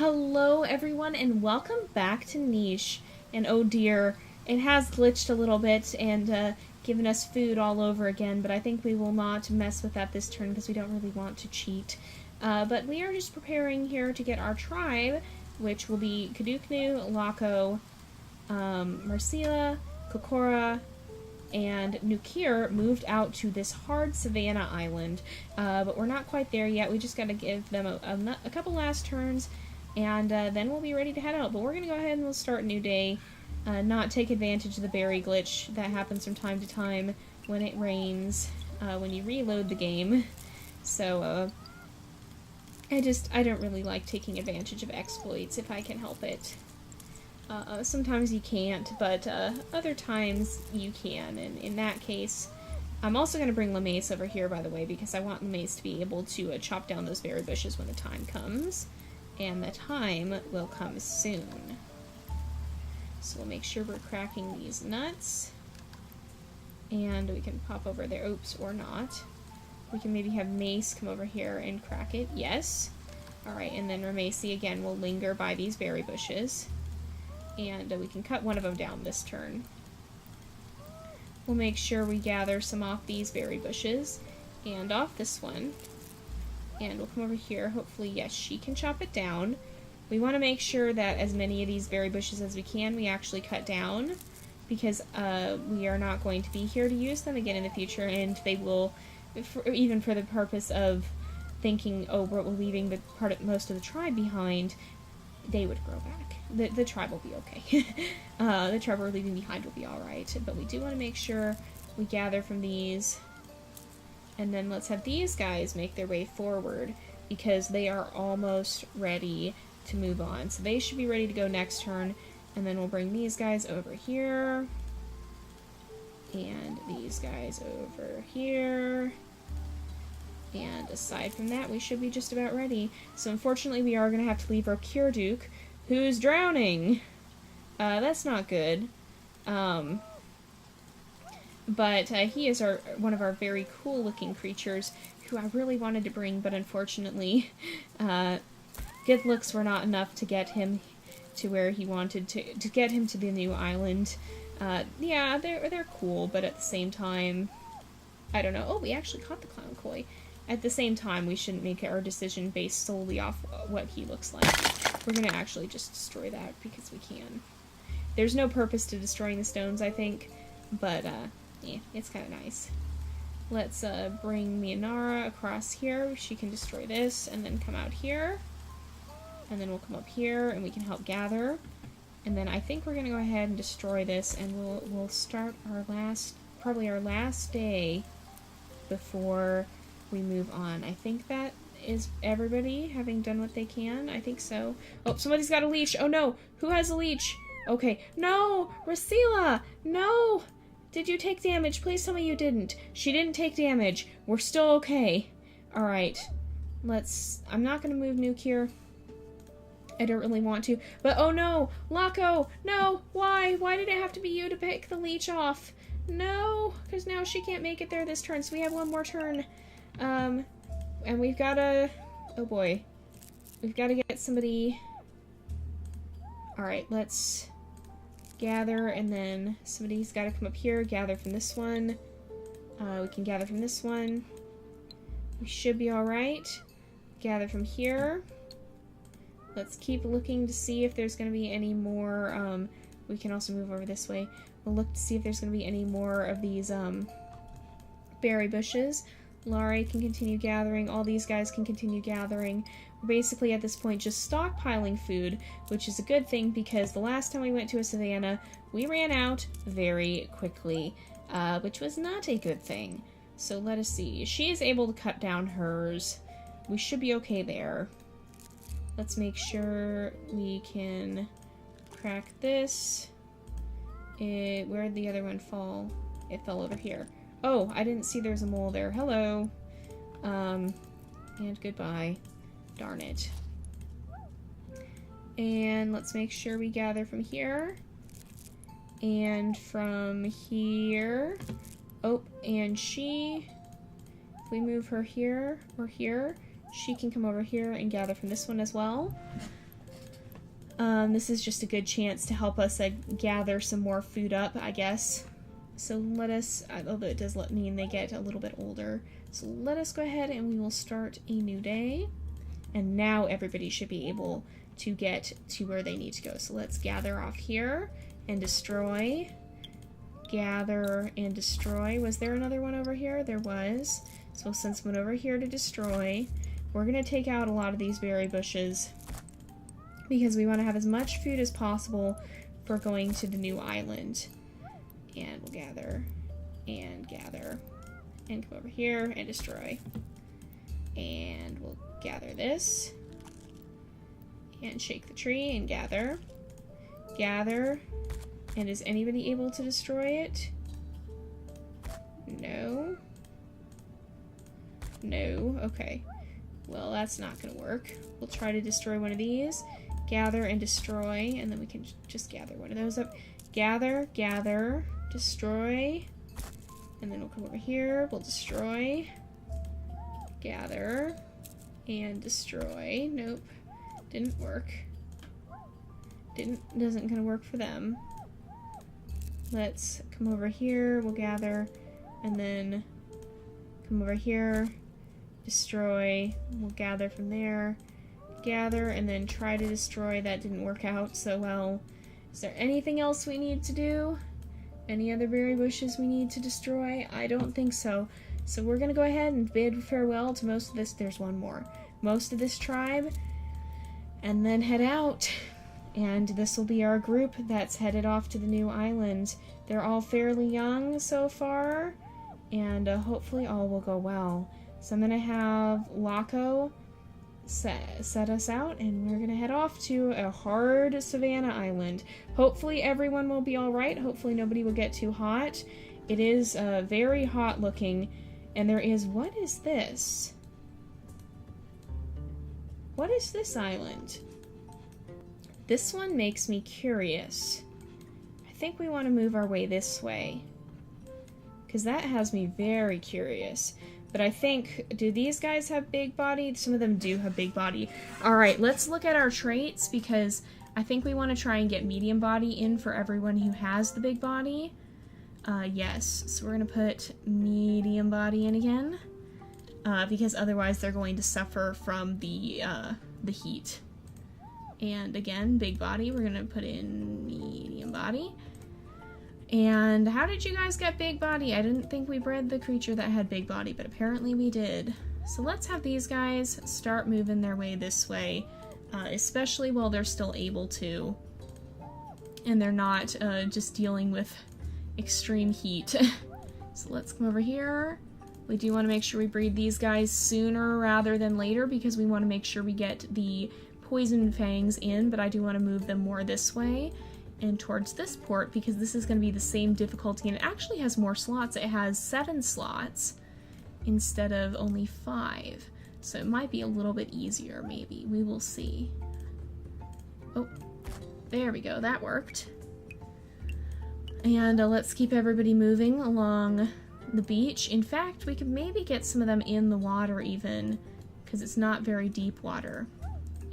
Hello everyone and welcome back to Niche. And oh dear, it has glitched a little bit and given us food all over again, but I think we will not mess with that this turn because we don't really want to cheat. But we are just preparing here to get our tribe, which will be Kaduknu, Lako, Marcela, Kokora, and Nukir moved out to this hard savannah island, but we're not quite there yet. We just got to give them a couple last turns, and then we'll be ready to head out. But we're going to go ahead and we'll start a new day, not take advantage of the berry glitch that happens from time to time when it rains, when you reload the game. So, I don't really like taking advantage of exploits if I can help it. Sometimes you can't, but other times you can, and in that case, I'm also going to bring LeMace over here, by the way, because I want LeMace to be able to chop down those berry bushes when the time comes, and the time will come soon. So we'll make sure we're cracking these nuts, and we can pop over there, oops, or not. We can maybe have Mace come over here and crack it, yes. Alright, and then Remacy again will linger by these berry bushes. And we can cut one of them down this turn. We'll make sure we gather some off these berry bushes and off this one. And we'll come over here. Hopefully, yes, she can chop it down. We want to make sure that as many of these berry bushes as we can we actually cut down, because we are not going to be here to use them again in the future, and they will, even for the purpose of thinking, oh, we're leaving most of the tribe behind, they would grow back. The tribe will be okay. The tribe we're leaving behind will be alright. But we do want to make sure we gather from these. And then let's have these guys make their way forward, because they are almost ready to move on. So they should be ready to go next turn. And then we'll bring these guys over here. And these guys over here. And aside from that, we should be just about ready. So unfortunately, we are going to have to leave our Kirduke, who's drowning. That's not good. But he is one of our very cool-looking creatures, who I really wanted to bring, but unfortunately, good looks were not enough to get him to where he wanted to get him to the new island. Yeah, they're cool, but at the same time, I don't know. Oh, we actually caught the clown koi. At the same time, we shouldn't make our decision based solely off what he looks like. We're going to actually just destroy that because we can. There's no purpose to destroying the stones, I think, but yeah, it's kind of nice. Let's bring Mianara across here. She can destroy this and then come out here. And then we'll come up here and we can help gather. And then I think we're going to go ahead and destroy this, and we'll start probably our last day before we move on. I think that is everybody having done what they can. I think so. Oh, somebody's got a leech. Oh no, who has a leech? Okay, no, Racela, no. Did you take damage? Please tell me you didn't. She didn't take damage. We're still okay. All right, I'm not gonna move Nuke here. I don't really want to, but oh no, Lako, no, why? Why did it have to be you to pick the leech off? No, because now she can't make it there this turn, so we have one more turn. And we've got to, oh boy, we've got to get somebody. Alright, let's gather, and then somebody's got to come up here, gather from this one. We can gather from this one. We should be alright. Gather from here. Let's keep looking to see if there's going to be any more, we can also move over this way. We'll look to see if there's going to be any more of these, berry bushes. Laurie can continue gathering. All these guys can continue gathering. We're basically at this point just stockpiling food, which is a good thing because the last time we went to a savannah, we ran out very quickly, which was not a good thing. So let us see. She is able to cut down hers. We should be okay there. Let's make sure we can crack this. Where'd the other one fall? It fell over here. Oh, I didn't see there's a mole there. Hello. And goodbye. Darn it. And let's make sure we gather from here. And from here. Oh, and if we move her here or here, she can come over here and gather from this one as well. This is just a good chance to help us gather some more food up, I guess. So let us, although it does mean they get a little bit older. So let us go ahead and we will start a new day. And now everybody should be able to get to where they need to go. So let's gather off here and destroy. Gather and destroy. Was there another one over here? There was. So we'll send someone over here to destroy. We're going to take out a lot of these berry bushes because we want to have as much food as possible for going to the new island. And we'll gather and come over here and destroy. And we'll gather this and shake the tree and gather. And is anybody able to destroy it? No. Okay. Well, that's not gonna work. We'll try to destroy one of these. Gather and destroy, and then we can just gather one of those up. Gather, destroy, and then we'll come over here, we'll destroy, gather, and destroy. Nope, didn't work. Doesn't gonna work for them. Let's come over here, we'll gather, and then come over here, destroy, we'll gather from there, gather, and then try to destroy. That didn't work out so well. Is there anything else we need to do? Any other berry bushes we need to destroy? I don't think so. So we're gonna go ahead and bid farewell to most of this. There's one more. Most of this tribe, and then head out. And this will be our group that's headed off to the new island. They're all fairly young so far, and hopefully all will go well. So I'm gonna have Laco set us out, and we're gonna head off to a hard savannah island. Hopefully everyone will be all right. Hopefully nobody will get too hot. It is very hot looking, and there is, what is this? What is this island? This one makes me curious. I think we want to move our way this way, because that has me very curious. But I think, do these guys have big body? Some of them do have big body. Alright, let's look at our traits, because I think we want to try and get medium body in for everyone who has the big body. Yes, so we're going to put medium body in again, because otherwise they're going to suffer from the heat. And again, big body, we're going to put in medium body. And how did you guys get big body? I didn't think we bred the creature that had big body, but apparently we did. So let's have these guys start moving their way this way, especially while they're still able to, and they're not just dealing with extreme heat. So let's come over here. We do want to make sure we breed these guys sooner rather than later, because we want to make sure we get the poison fangs in, but I do want to move them more this way and towards this port, because this is going to be the same difficulty, and it actually has more slots. It has 7 slots instead of only 5, so it might be a little bit easier, maybe. We will see. Oh, there we go, that worked. And let's keep everybody moving along the beach. In fact, we could maybe get some of them in the water even, because it's not very deep water.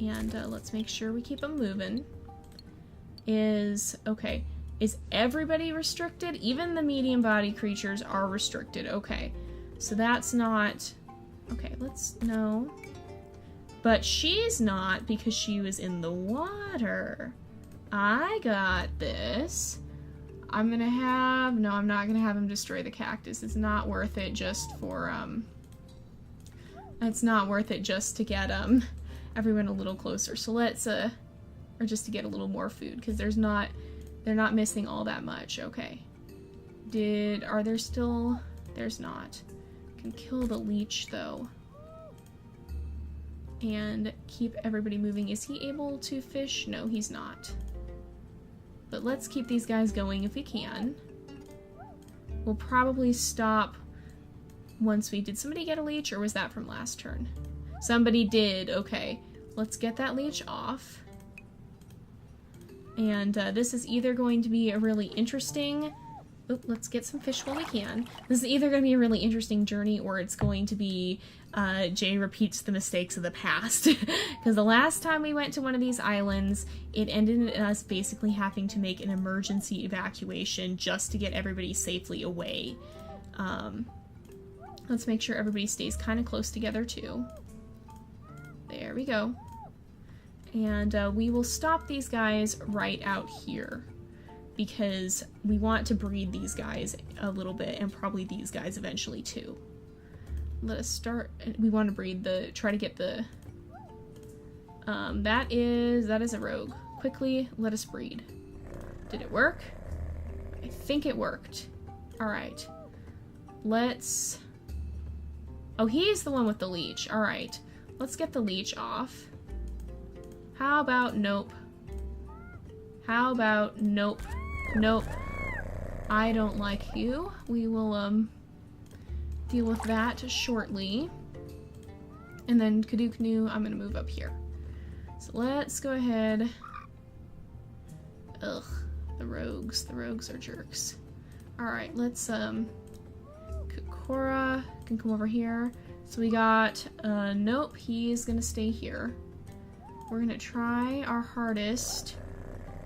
And let's make sure we keep them moving. Is everybody restricted? Even the medium body creatures are restricted. Okay, so that's not, okay, no. But she's not, because she was in the water. I got this. I'm not gonna have him destroy the cactus. It's not worth it just for, it's not worth it just to get, everyone a little closer. So let's, or just to get a little more food, because they're not missing all that much. Okay. Are there still, there's not. Can kill the leech though. And keep everybody moving. Is he able to fish? No, he's not. But let's keep these guys going if we can. We'll probably stop once we, did somebody get a leech, or was that from last turn? Somebody did, okay. Let's get that leech off. And this is either going to be a really interesting let's get some fish while we can. This is either going to be a really interesting journey or it's going to be Jay repeats the mistakes of the past. Because the last time we went to one of these islands, it ended in us basically having to make an emergency evacuation just to get everybody safely away. Let's make sure everybody stays kind of close together too. There we go. And we will stop these guys right out here, because we want to breed these guys a little bit, and probably these guys eventually too. Let us start. We want to breed try to get the, that is a rogue. Quickly, let us breed. Did it work? I think it worked. Alright. Let's, oh, he's the one with the leech. Alright. Let's get the leech off. How about nope? How about nope? Nope. I don't like you. We will, deal with that shortly. And then Kaduknu, I'm gonna move up here. So let's go ahead. Ugh. The rogues. The rogues are jerks. Alright, let's, Kokora can come over here. So we got, nope, he's gonna stay here. We're gonna try our hardest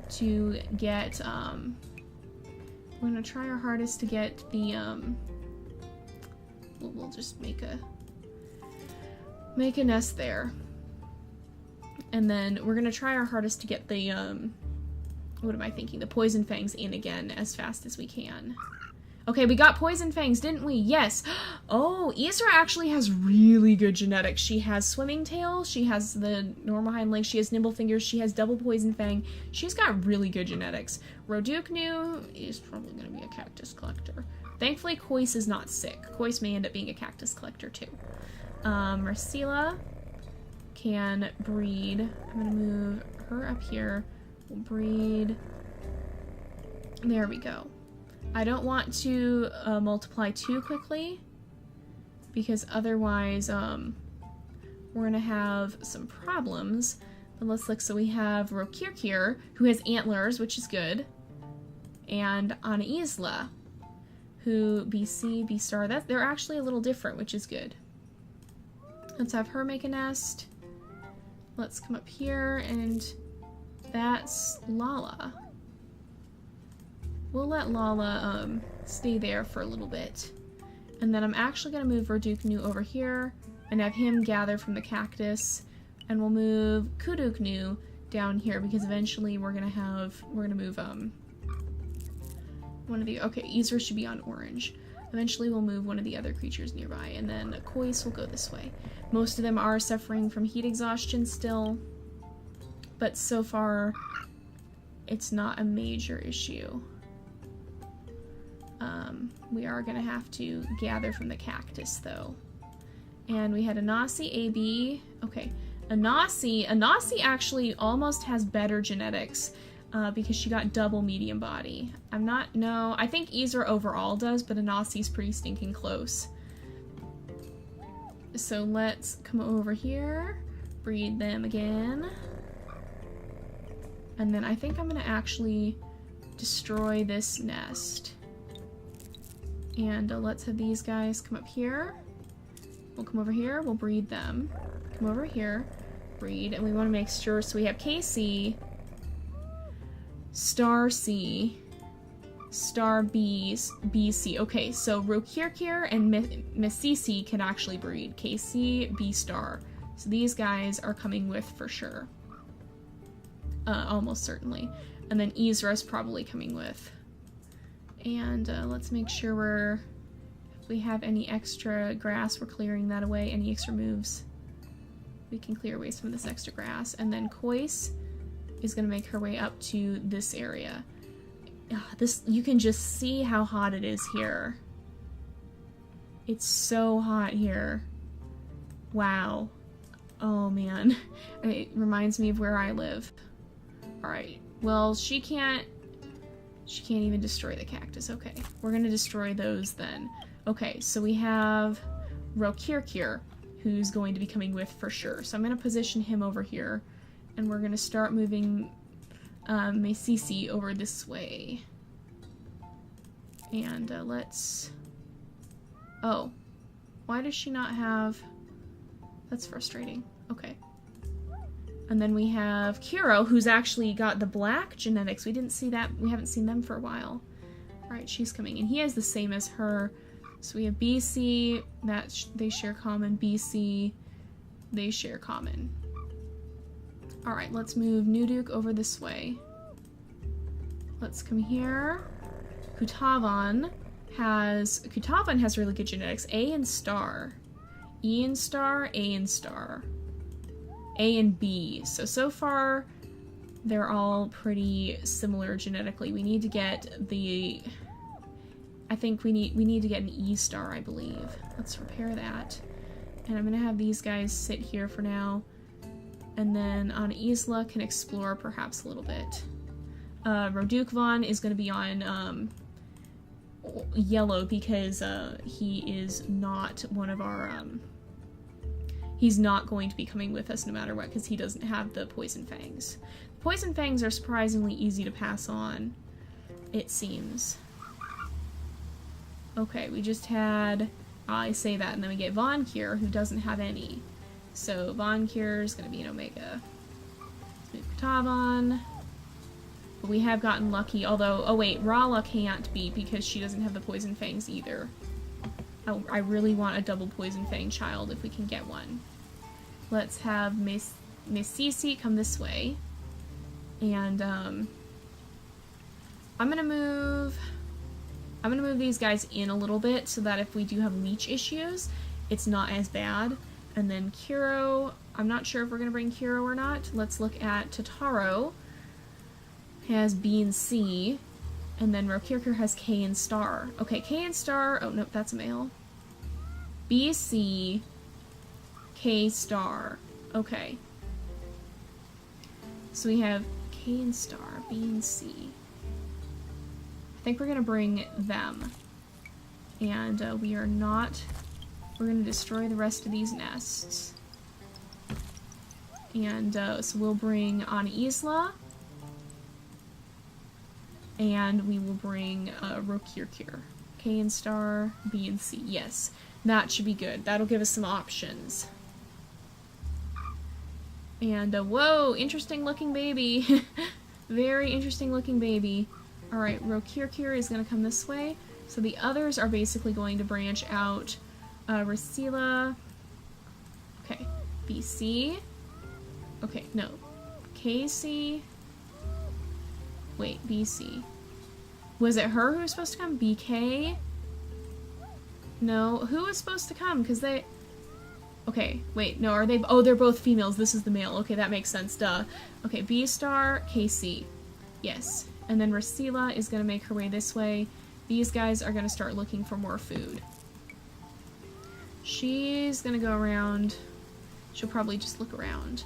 to get, the, we'll just make a nest there. And then we're gonna try our hardest to get the, what am I thinking? The poison fangs in again as fast as we can. Okay, we got poison fangs, didn't we? Yes! Oh, Isra actually has really good genetics. She has swimming tail, she has the normal hind legs, she has nimble fingers, she has double poison fang. She's got really good genetics. Roduknu is probably going to be a cactus collector. Thankfully, Kois is not sick. Kois may end up being a cactus collector too. Marcela can breed. I'm going to move her up here. We'll breed. There we go. I don't want to multiply too quickly, because otherwise we're going to have some problems. But let's look. So we have Rokirkir, who has antlers, which is good, and Ana Isla, who BC, B-star, they're actually a little different, which is good. Let's have her make a nest. Let's come up here, and that's Lala. We'll let Lala stay there for a little bit. And then I'm actually going to move Roduknu over here and have him gather from the cactus. And we'll move Kuduknu down here, because eventually we're going to move one of the, okay, Isra should be on orange. Eventually we'll move one of the other creatures nearby, and then Kois will go this way. Most of them are suffering from heat exhaustion still, but so far it's not a major issue. We are going to have to gather from the cactus, though. And we had Anasi, AB. Okay, Anasi actually almost has better genetics because she got double medium body. I think Isra overall does, but Anasi's pretty stinking close. So let's come over here, breed them again. And then I think I'm going to actually destroy this nest. And let's have these guys come up here. We'll come over here, we'll breed them. Come over here, breed, and we want to make sure, so we have KC, Star C, Star B, BC. Okay, so Rokirkir and Missisi can actually breed. KC, B star. So these guys are coming with for sure. Almost certainly. And then Isra's probably coming with. And let's make sure if we have any extra grass, we're clearing that away. Any extra moves, we can clear away some of this extra grass. And then Kois is going to make her way up to this area. You can just see how hot it is here. It's so hot here. Wow. Oh man. It reminds me of where I live. Alright. Well, she can't even destroy the cactus. Okay. We're gonna destroy those then. Okay, so we have Rokirkir, who's going to be coming with for sure. So I'm gonna position him over here, and we're gonna start moving Meisisi over this way. And let's... Oh. Why does she not have... That's frustrating. Okay. And then we have Kiro, who's actually got the black genetics. We didn't see that. We haven't seen them for a while. Alright, she's coming. And he has the same as her. So we have BC, that they share common. BC, they share common. Alright, let's move Nuduk over this way. Let's come here. Kutavan has really good genetics. A and star. E and star, A and star. A and B. So far, they're all pretty similar genetically. We need to get the... I think we need to get an E star, I believe. Let's repair that. And I'm gonna have these guys sit here for now. And then on Isla can explore perhaps a little bit. Rodukvan is gonna be on yellow because he is not one of our... He's not going to be coming with us no matter what because he doesn't have the poison fangs. Poison fangs are surprisingly easy to pass on, it seems. Okay, we just had... I say that, and then we get Von Cure, who doesn't have any. So Von Cure is going to be an Omega. Let's move Katavan. But we have gotten lucky, although... Oh wait, Rala can't be because she doesn't have the poison fangs either. I really want a double poison fang child if we can get one. Let's have Mesisi come this way. And I'm gonna move these guys in a little bit so that if we do have leech issues, it's not as bad. And then Kiro, I'm not sure if we're gonna bring Kiro or not. Let's look at Totaro. Has B and C. And then Rokirkir has K and star. Okay, K and star. Oh, nope, that's a male. B, C, K, star. Okay. So we have K and star, B and C. I think we're going to bring them. And we are not... We're going to destroy the rest of these nests. And so we'll bring on Isla. And we will bring Rokirkir. K and star, B and C. Yes, that should be good. That'll give us some options. And, whoa, interesting looking baby. Very interesting looking baby. Alright, Rokirkir is going to come this way. So the others are basically going to branch out. Rasila. Okay, BC. Okay, no. KC. Wait, BC. Was it her who was supposed to come? BK? No, who was supposed to come? Because they... Okay, wait, no, are they... Oh, they're both females. This is the male. Okay, that makes sense, duh. Okay, B star, KC. Yes. And then Rasila is going to make her way this way. These guys are going to start looking for more food. She's going to go around. She'll probably just look around.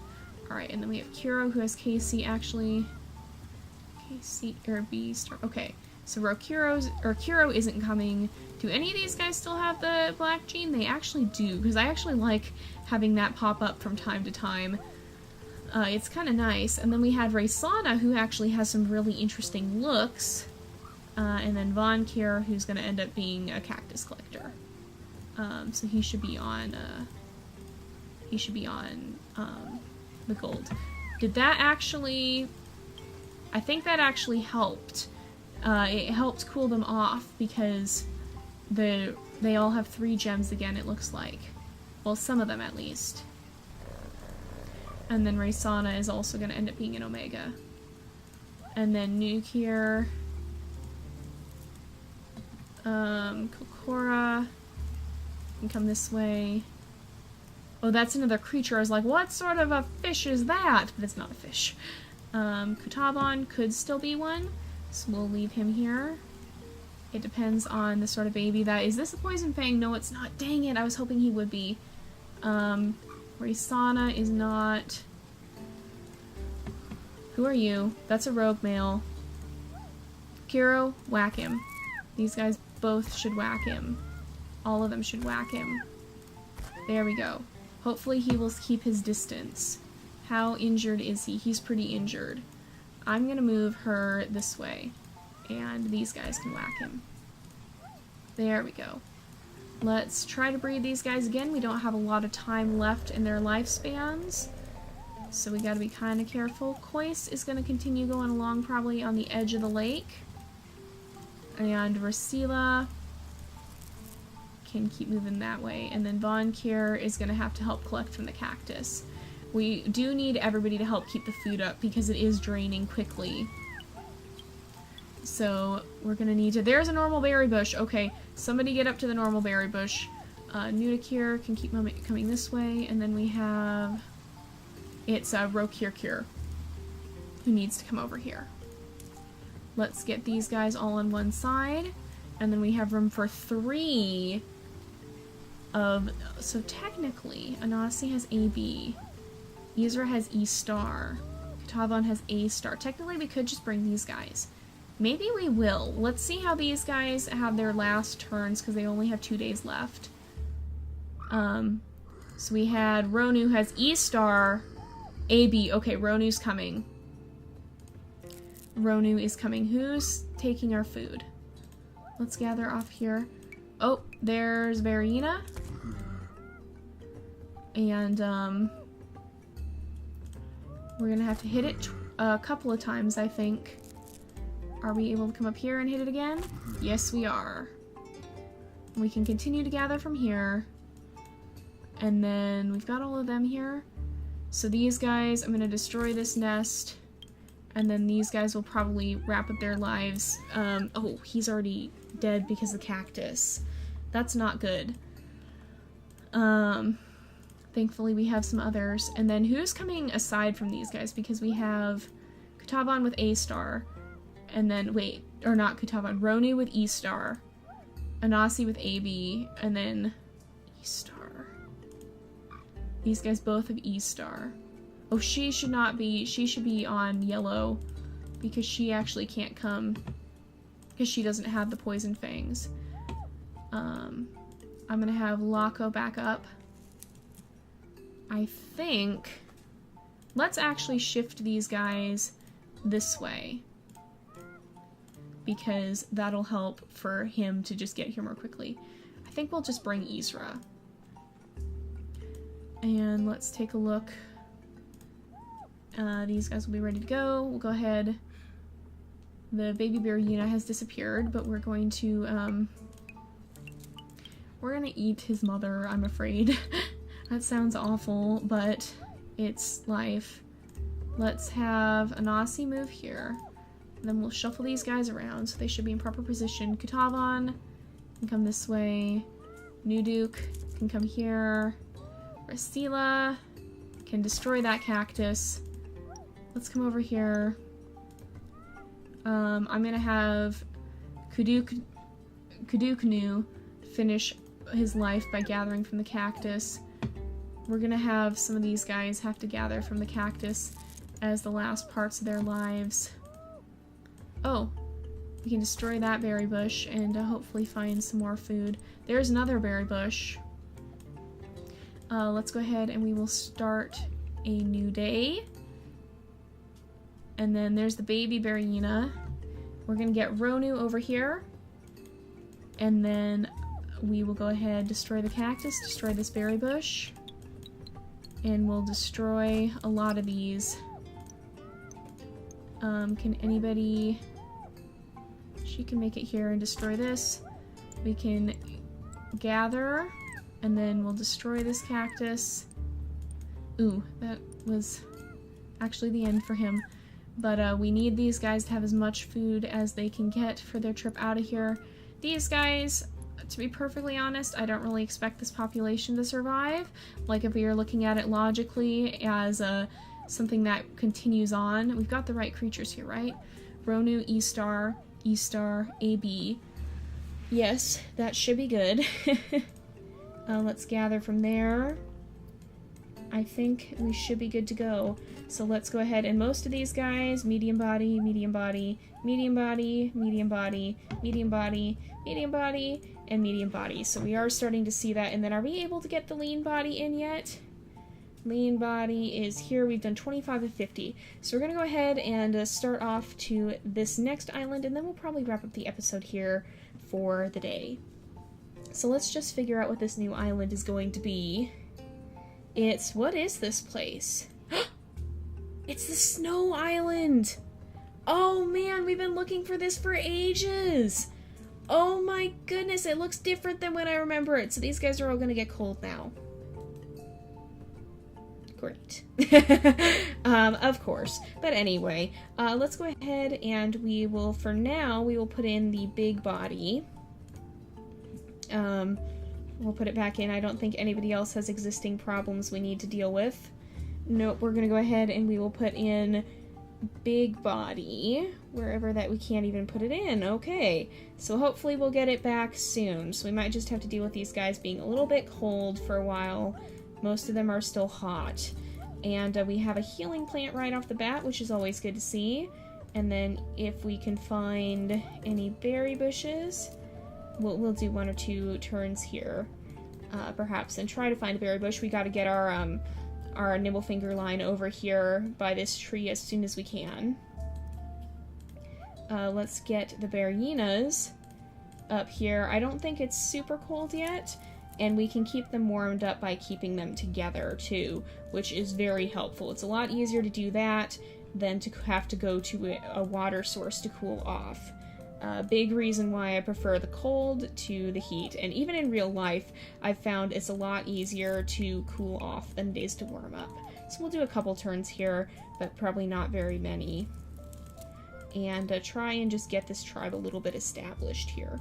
Alright, and then we have Kiro, who has KC, actually. KC, or B star. Okay, so Kiro isn't coming. Do any of these guys still have the black gene? They actually do, because I actually like having that pop up from time to time. It's kind of nice. And then we had Raysana, who actually has some really interesting looks. And then Von Kier, who's going to end up being a cactus collector. So he should be on the gold. Did that actually... I think that actually helped. It helped cool them off because they all have 3 gems again, it looks like. Well, some of them at least. And then Raysana is also going to end up being an Omega. And then Nuke here. Kokora can come this way. Oh, that's another creature. I was like, what sort of a fish is that? But it's not a fish. Kutabon could still be one, so we'll leave him here. It depends on the sort of baby that is. This a poison fang? No, it's not. Dang it, I was hoping he would be. Raysana is not. Who are you? That's a rogue male. Kiro, whack him. These guys both should whack him. All of them should whack him. There we go. Hopefully he will keep his distance. How injured is he? He's pretty injured. I'm gonna move her this way. And these guys can whack him. There we go. Let's try to breed these guys again. We don't have a lot of time left in their lifespans, so we gotta be kind of careful. Kois is gonna continue going along probably on the edge of the lake. And Rasila can keep moving that way. And then Von Kier is gonna have to help collect from the cactus. We do need everybody to help keep the food up because it is draining quickly. So we're gonna need to... There's a normal berry bush. Okay, somebody get up to the normal berry bush. Nudakir can keep coming this way. And then we have... It's Rokirkir who needs to come over here. Let's get these guys all on one side. And then we have room for 3 of... So technically, Anasi has AB. Yzra has E star. Katavan has A star. Technically, we could just bring these guys. Maybe we will. Let's see how these guys have their last turns, because they only have 2 days left. So we had Ronu has E star, AB. Okay, Ronu's coming. Ronu is coming. Who's taking our food? Let's gather off here. Oh, there's Verena. And, we're gonna have to hit it a couple of times, I think. Are we able to come up here and hit it again? Yes, we are. We can continue to gather from here. And then we've got all of them here. So these guys, I'm gonna destroy this nest. And then these guys will probably wrap up their lives. Oh, he's already dead because of the cactus. That's not good. Thankfully we have some others. And then who's coming aside from these guys? Because we have Kutavan with A star. And then, wait, or not Kutavan, Ronu with E star. Anasi with AB. And then E star. These guys both have E star. Oh, she should not be, she should be on yellow. Because she actually can't come. Because she doesn't have the poison fangs. I'm gonna have Laco back up. I think... Let's actually shift these guys this way. Because that'll help for him to just get here more quickly. I think we'll just bring Yzra. And let's take a look. These guys will be ready to go. We'll go ahead. The baby bear Yuna has disappeared, but we're going to, we're gonna eat his mother, I'm afraid. That sounds awful, but it's life. Let's have Anasi move here. And then we'll shuffle these guys around so they should be in proper position. Kutavan can come this way. Nuduk can come here. Rasila can destroy that cactus. Let's come over here. I'm gonna have Kuduknu finish his life by gathering from the cactus. We're gonna have some of these guys have to gather from the cactus as the last parts of their lives. Oh, we can destroy that berry bush and hopefully find some more food. There's another berry bush. Let's go ahead and we will start a new day. And then there's the baby Berryina. We're gonna get Ronu over here. And then we will go ahead, destroy the cactus, destroy this berry bush. And we'll destroy a lot of these. Can anybody... She can make it here and destroy this. We can gather, and then we'll destroy this cactus. Ooh, that was actually the end for him. But we need these guys to have as much food as they can get for their trip out of here. These guys, to be perfectly honest, I don't really expect this population to survive. Like, if we are looking at it logically as something that continues on. We've got the right creatures here, right? Ronu, E star, AB. Yes, that should be good. Let's gather from there. I think we should be good to go. So let's go ahead, and most of these guys, medium body, medium body, medium body, medium body, medium body, medium body, and medium body. So we are starting to see that. And then are we able to get the lean body in yet? Lean body is here. We've done 25 of 50. So we're going to go ahead and start off to this next island, and then we'll probably wrap up the episode here for the day. So let's just figure out what this new island is going to be. What is this place? It's the Snow Island! Oh man, we've been looking for this for ages! Oh my goodness, it looks different than when I remember it. So these guys are all gonna get cold now. Great. Of course. But anyway, let's go ahead and we will, for now, we will put in the big body. We'll put it back in. I don't think anybody else has existing problems we need to deal with. Nope, we're gonna go ahead and we will put in big body wherever that we can't even put it in. Okay, so hopefully we'll get it back soon. So we might just have to deal with these guys being a little bit cold for a while. Most of them are still hot. And we have a healing plant right off the bat, which is always good to see. And then if we can find any berry bushes, we'll do 1 or 2 turns here, perhaps, and try to find a berry bush. We got to get our Nimblefinger line over here by this tree as soon as we can. Let's get the Berryinas up here. I don't think it's super cold yet, and we can keep them warmed up by keeping them together too, which is very helpful. It's a lot easier to do that than to have to go to a water source to cool off. Big reason why I prefer the cold to the heat, and even in real life I've found it's a lot easier to cool off than it is to warm up. So we'll do a couple turns here, but probably not very many, and try and just get this tribe a little bit established here.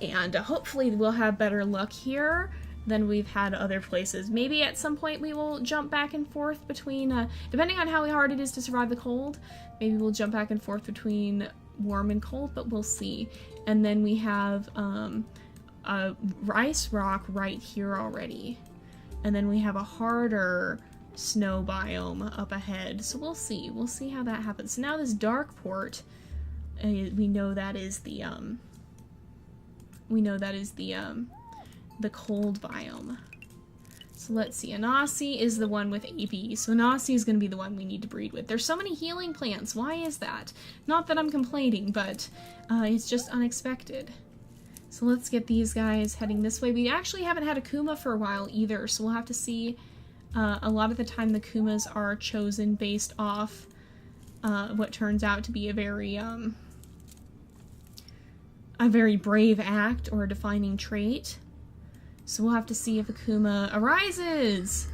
And hopefully we'll have better luck here than we've had other places. Maybe at some point we will jump back and forth between, depending on how hard it is to survive the cold, maybe we'll jump back and forth between warm and cold, but we'll see. And then we have a ice rock right here already. And then we have a harder snow biome up ahead. So we'll see. We'll see how that happens. So now this dark port, we know that is the cold biome. So let's see, Anasi is the one with AB, so Anasi is going to be the one we need to breed with. There's so many healing plants, why is that? Not that I'm complaining, but it's just unexpected. So let's get these guys heading this way. We actually haven't had a Kuma for a while either, so we'll have to see. A lot of the time the Kumas are chosen based off what turns out to be a very brave act or a defining trait. So we'll have to see if Akuma arises!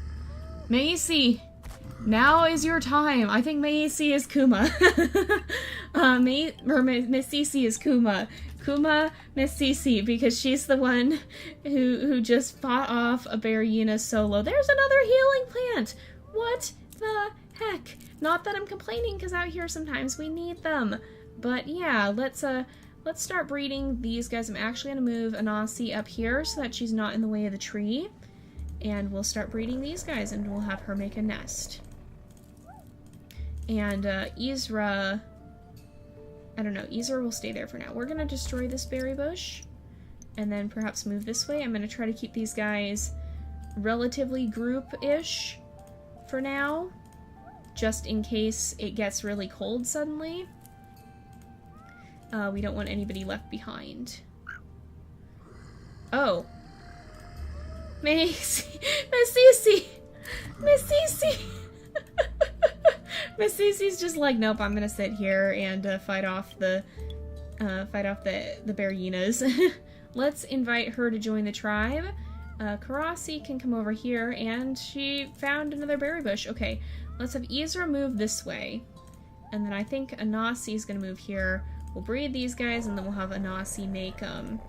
Macy! Now is your time! I think Macy is Kuma. Missisi is Kuma. Kuma Missisi, because she's the one who just fought off a Berryina solo. There's another healing plant! What the heck? Not that I'm complaining, because out here sometimes we need them. But yeah, let's start breeding these guys. I'm actually going to move Anasi up here so that she's not in the way of the tree. And we'll start breeding these guys and we'll have her make a nest. And Isra, I don't know, Isra will stay there for now. We're going to destroy this berry bush and then perhaps move this way. I'm going to try to keep these guys relatively group-ish for now, just in case it gets really cold suddenly. We don't want anybody left behind. Oh. Missisi! Missisi! Missisi's just like, nope, I'm gonna sit here and fight off the Berryinas. Let's invite her to join the tribe. Karasi can come over here, and she found another berry bush. Okay, let's have Isra move this way. And then I think Anasi is gonna move here. We'll breed these guys, and then we'll have Anasi make a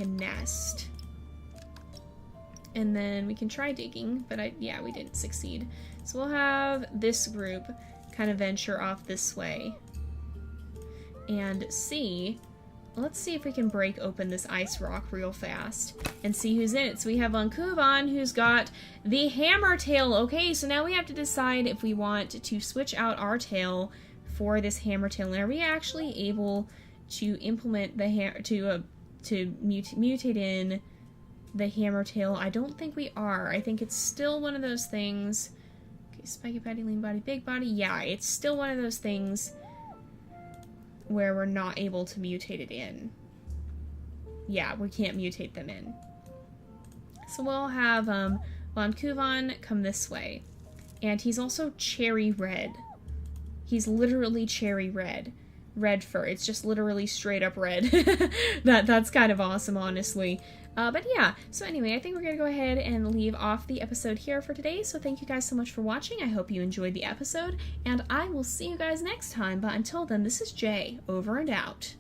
nest. And then we can try digging, but yeah, we didn't succeed. So we'll have this group kind of venture off this way. And let's see if we can break open this ice rock real fast and see who's in it. So we have Ankuban, who's got the hammer tail. Okay, so now we have to decide if we want to switch out our tail for this hammer tail. And are we actually able to implement the mutate in the hammer tail? I don't think we are. I think it's still one of those things. Okay, spiky body, lean body, big body. Yeah, it's still one of those things where we're not able to mutate it in. yeah, we can't mutate them in. So we'll have Von Kuvan come this way. And he's also cherry red. He's literally cherry red. Red fur. It's just literally straight up red. That's kind of awesome, honestly. But yeah, so anyway, I think we're going to go ahead and leave off the episode here for today. So thank you guys so much for watching. I hope you enjoyed the episode, and I will see you guys next time. But until then, this is Jay, over and out.